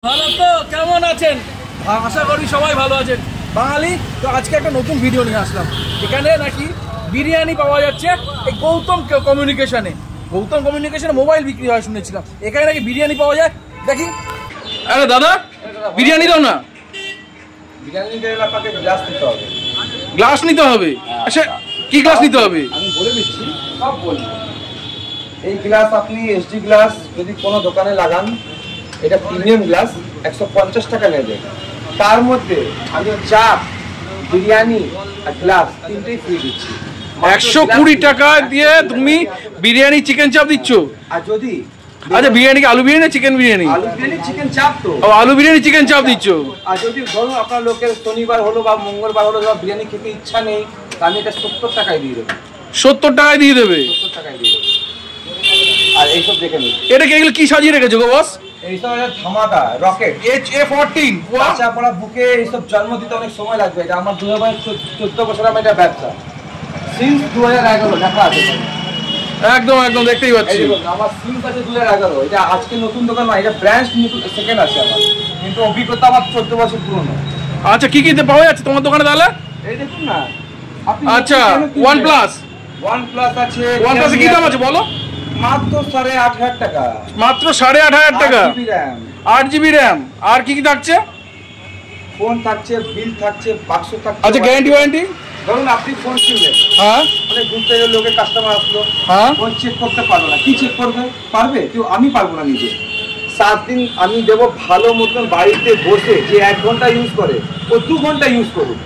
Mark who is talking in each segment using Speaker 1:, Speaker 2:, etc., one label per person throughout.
Speaker 1: ভালো তো কেমন আছেন? আশা করি সবাই ভালো আছেন। বাঙালি তো আজকে একটা নতুন ভিডিও নিয়ে আসলাম। এখানে নাকি বিরিয়ানি পাওয়া যাচ্ছে এই গৌতম কমিউনিকেশনে মোবাইল বিক্রি হয় শুনেছিলাম। এখানে নাকি বিরিয়ানি পাওয়া যায়, দেখি। আরে দাদা, বিরিয়ানি দাও না।
Speaker 2: বিরিয়ানি দিলে আপনাকে গ্লাস নিতে হবে।
Speaker 1: গ্লাস নিতে হবে? আচ্ছা, কি গ্লাস নিতে হবে?
Speaker 2: আমি বলে দিচ্ছি, সব বলবো। এই গ্লাস আপনি এসডি গ্লাস যদি কোনো দোকানে লাগান, এটা প্রিমিয়াম গ্লাস, 150 টাকা নেবে। তার মধ্যে আমি চাপ, বিরিয়ানি আর গ্লাস তিনটেই ফ্রি দিচ্ছি।
Speaker 1: 120 টাকা দিয়ে তুমি বিরিয়ানি চিকেন চাপ দিচ্ছ?
Speaker 2: আর যদি
Speaker 1: আচ্ছা, বিরিয়ানি কি আলু বিরিয়ানি চিকেন বিরিয়ানি?
Speaker 2: আলু বিরিয়ানি চিকেন চাপ তো।
Speaker 1: ও, আলু বিরিয়ানি চিকেন চাপ দিচ্ছ।
Speaker 2: আর যদি ধরুন আপনার লোকের শনিবার হলো বা মঙ্গলবার হলো বা বিরিয়ানি খেতে ইচ্ছা নেই, আমি এটা 70 টাকায় দিয়ে দেবো।
Speaker 1: 70 টাকায় দিয়ে দেবে?
Speaker 2: 70 টাকায় দিয়ে দেবো। আর এইসব দেখে নিন,
Speaker 1: এটা এগুলো কি সাজিয়ে রেখেছো গো বস?
Speaker 2: এইসব ধামাকা রকেট
Speaker 1: HA14
Speaker 2: বাচ্চা পড়া বুকে এইসব জন্ম দিতে অনেক সময় লাগবে। এটা আমার 2014 বছর আমার এটা ব্যবসা, সিন্স 2011 দেখা আছে।
Speaker 1: একদম একদম দেখতেই পাচ্ছি
Speaker 2: আমার সিন্স আছে 2011। এটা আজকে নতুন দোকান নয়, এটা ব্রাঞ্চ সেকেন্ড আছে আমার, কিন্তু অভিজ্ঞতা আমার 14 বছর পুরনো।
Speaker 1: আচ্ছা, কি কি পাওয়া যাচ্ছে তোমার দোকানে তাহলে?
Speaker 2: এই দেখুন না আপনি।
Speaker 1: আচ্ছা, OnePlus
Speaker 2: আছে।
Speaker 1: OnePlus কি দাম আছে বলো?
Speaker 2: মাত্র 8,500 টাকা।
Speaker 1: মাত্র 8,500 টাকা? 8GB RAM। আর কি কি থাকছে?
Speaker 2: ফোন থাকছে, বিল থাকছে, বাক্স থাকছে।
Speaker 1: আচ্ছা, গ্যারান্টি ওয়ারেন্টি?
Speaker 2: ধরুন আপনি ফোন কিনলেন,
Speaker 1: হ্যাঁ,
Speaker 2: মানে ঘুরতে গেলে লোকের কাস্টমার আসলো,
Speaker 1: হ্যাঁ,
Speaker 2: ফোন চেক করতে পারবে না। কি চেক করবে? পারবে কেউ? আমি পারবো না নিজে। 7 দিন আমি দেবো ভালো মতন বাড়িতে বসে। যে 1 ঘন্টা ইউজ করে ও 2 ঘন্টা ইউজ করুক।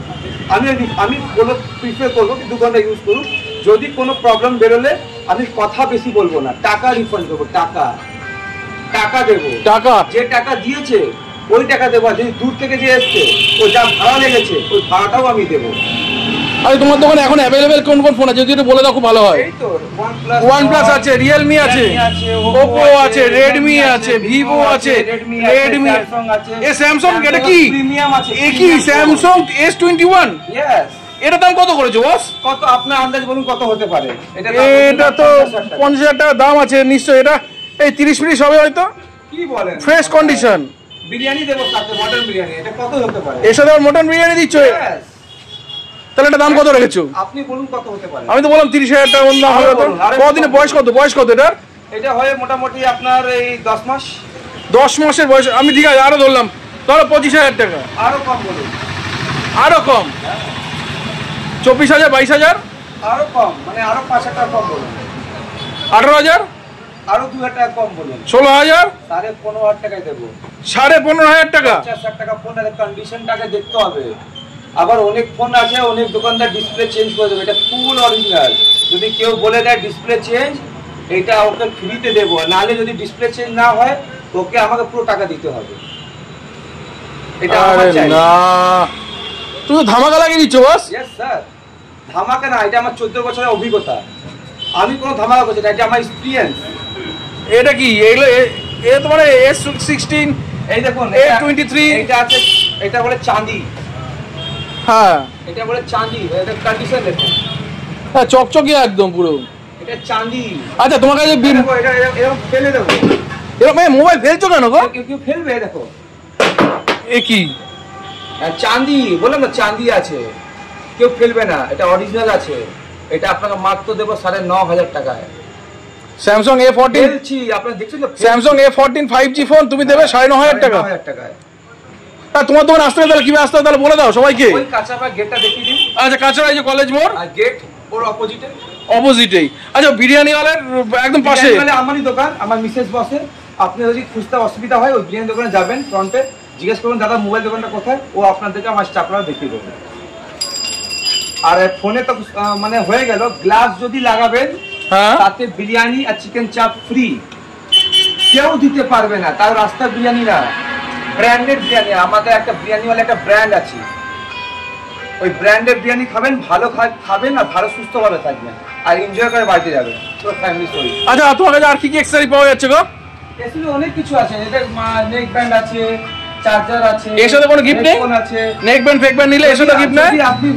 Speaker 2: আমি কোনো প্রিফার করবো কি 2 ঘন্টা ইউজ করুক। যদি কোনো প্রবলেম বেরোলে আমি কথা বেশি বলবো না, টাকা রিফান্ড দেবো। টাকা দেবো।
Speaker 1: টাকা
Speaker 2: যে টাকা দিয়েছে ওই টাকা দেবো। যদি দূর থেকে যে এসছে ও যা ভাড়া লেগেছে ওই ভাড়াটাও আমি দেবো।
Speaker 1: আরে তোমার দোকানে এখন অ্যাভেলেবেল কোন কোন ফোন আছে যদি একটু বলে দাও, খুব ভালো হয়।
Speaker 2: এই তো
Speaker 1: OnePlus আছে, Realme আছে, Oppo আছে, Redmi আছে, Vivo আছে, Redmi আছে, এ Samsung। এটা কি
Speaker 2: প্রিমিয়াম আছে?
Speaker 1: এ কি Samsung S21?
Speaker 2: ইয়েস।
Speaker 1: এটা দাম কত করেছো বস?
Speaker 2: কত আপনার আন্দাজ বলুন কত হতে পারে?
Speaker 1: এটা তো 50,000 টাকা দাম আছে নিশ্চয়। এটা এই 30 মিনিট হবে হয়তো।
Speaker 2: কি বলেন?
Speaker 1: ফ্রেশ কন্ডিশন
Speaker 2: বিরিয়ানি দেবো সাথে, মটন বিরিয়ানি। এটা কত হতে পারে?
Speaker 1: এর সাথে আর মটন বিরিয়ানি দিচ্ছ? তাহলে এটা দাম কত রেখেছো?
Speaker 2: আপনি বলুন কত হতে পারে?
Speaker 1: আমি তো বললাম 30,000 টাকা দাম হবে তো। কতদিনে বয়স কত এটার?
Speaker 2: এটা হয় মোটামুটি আপনার এই 10 মাস।
Speaker 1: 10 মাসের বয়স? আমি ঠিক আছে আরো ধরলাম, ধরো 25,000 টাকা।
Speaker 2: আরো কম বলুন।
Speaker 1: আরো কম? 24,000, 22,000?
Speaker 2: আরো কম, মানে আরো 5,000 টাকা কম বলুন।
Speaker 1: 18,000?
Speaker 2: আরো 2,000 টাকা কম বলুন।
Speaker 1: 16,000?
Speaker 2: 15,500 টাকায় দেবো।
Speaker 1: 15,500 টাকা?
Speaker 2: 50,000 টাকা ফোনের কন্ডিশনটাকে দেখতে হবে। আবার অনেক ফোন আছে, অনেক দোকানদার ডিসপ্লে চেঞ্জ করে দেবে। এটা ফুল অরিজিনাল। যদি কেউ বলে দেয় ডিসপ্লে চেঞ্জ, এটা ওকে ফ্রিতে দেবো। নাহলে যদি ডিসপ্লে চেঞ্জ না হয় ওকে আমাকে পুরো টাকা দিতে হবে। এটা আমার চাই
Speaker 1: না। তুমি ধামাকা লাগিয়ে দিচ্ছ বস?
Speaker 2: ইয়েস স্যার, ধামাকা না, এটা আমার 14 বছরের অভিজ্ঞতা। আমি কোনো ধামাকা করছি না, এটা আমার এক্সপিরিয়েন্স।
Speaker 1: এটা কি এগুলো? এ তোমার S16,
Speaker 2: এই দেখুন
Speaker 1: A23।
Speaker 2: এটা আছে, এটা বলে চাঁদি।
Speaker 1: হ্যাঁ,
Speaker 2: এটা বলে চাঁদি। এটা কন্ডিশন দেখুন,
Speaker 1: হ্যাঁ, চকচকে একদম পুরো।
Speaker 2: এটা চাঁদি।
Speaker 1: আচ্ছা, তোমার কাছে
Speaker 2: এটা এরকম ফেলে দেবো।
Speaker 1: এরকম মোবাইল ফেলছো কেন গো?
Speaker 2: কেউ ফেলবে? দেখো
Speaker 1: এ কি
Speaker 2: চাঁদি, বললাম না চাঁদি আছে, কেউ ফেলবে না। এটা অরিজিনাল আছে। এটা আপনাকে মাত্র দেবো 9,500 টাকায়।
Speaker 1: স্যামসাং A14
Speaker 2: ফেলছি, আপনারা দেখছেন তো?
Speaker 1: স্যামসাং A14 5G ফোন তুমি দেবে 9,500 টাকা?
Speaker 2: 9,500 টাকায়।
Speaker 1: হ্যাঁ, তোমার দোকান আসতে হবে তাহলে কিভাবে আসতে হবে তাহলে বলে দাও সবাইকে।
Speaker 2: ওই কাঁচাপাড়া গেটটা দেখিয়ে দিন।
Speaker 1: আচ্ছা, কাঁচড়া এই যে কলেজ মোড়,
Speaker 2: আর গেট ওর অপোজিটে।
Speaker 1: অপোজিটেই। আচ্ছা, বিরিয়ানি ওয়ালার একদম পাশে।
Speaker 2: আমারই দোকান, আমার মিসেস বসে। আপনি যদি খুঁজতে অসুবিধা হয় ওই বিরিয়ানি দোকানে যাবেন, ফ্রন্টে জিজ্ঞেস করুন দাদা মোবাইল দোকানটা কোথায়, ও আপনাদেরকে আমার স্টাফরা দেখিয়ে দেবে। আর ফোনে তো মানে হয়ে গেল। গ্লাস যদি লাগাবেন তাতে বিরিয়ানি আর চিকেন চাপ ফ্রি। কেউ দিতে পারবে না, তার রাস্তার বিরিয়ানি না, ব্র্যান্ডেড বিরিয়ানি। আমাদের একটা বিরিয়ানিওয়ালা একটা ব্র্যান্ড আছে, ওই ব্র্যান্ডের বিরিয়ানি খাবেন, ভালো খাবেন আর ভালো সুস্থভাবে থাকবেন আর এনজয় করে বাড়িতে যাবেন পুরো ফ্যামিলি সহ।
Speaker 1: আচ্ছা, তোমার কাছে আর কি কি অ্যাকসেসরি পাওয়া যাচ্ছে গো?
Speaker 2: এসে অনেক কিছু আছে। এটা নেক ব্যান্ড আছে, চার্জার আছে।
Speaker 1: এর সাথে কোনো গিফট নেই?
Speaker 2: আছে।
Speaker 1: নেক ব্যান্ড ফেক ব্যান্ড নিলে এর সাথে গিফট নেই?
Speaker 2: আপনি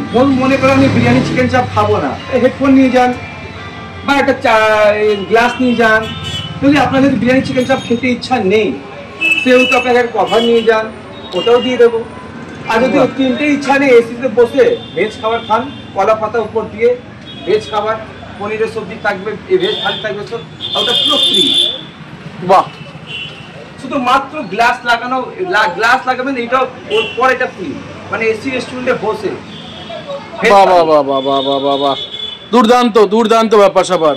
Speaker 2: মনে করেন আমি বিরিয়ানি চিকেন চাপ খাবো না, হেডফোন নিয়ে যান বা একটা গ্লাস নিয়ে যান। যদি আপনার যদি বিরিয়ানি চিকেন চাপ খেতে ইচ্ছা নেই, সেহেতু আপনাকে কভার নিয়ে যান, ওটাও দিয়ে দেবো। আর যদি তিনটে ইচ্ছা নেই এসিতে বসে ভেজ খাবার খান, কলা পাতা উপর দিয়ে ভেজ খাবার, পনিরের সবজি থাকবে, ভেজ থালি থাকবে, সব ওটা পুরো ফ্রি।
Speaker 1: বাহ,
Speaker 2: শুধু মাত্র গ্লাস লাগাবেন, এইটাও ওর পর এটা ফ্রি, মানে এসি রেস্টুরেন্টে বসে।
Speaker 1: বাহ বাহ বাহ বাহ বাহ বাহ বাহ, দুর্দান্ত দুর্দান্ত ব্যাপার স্যাপার।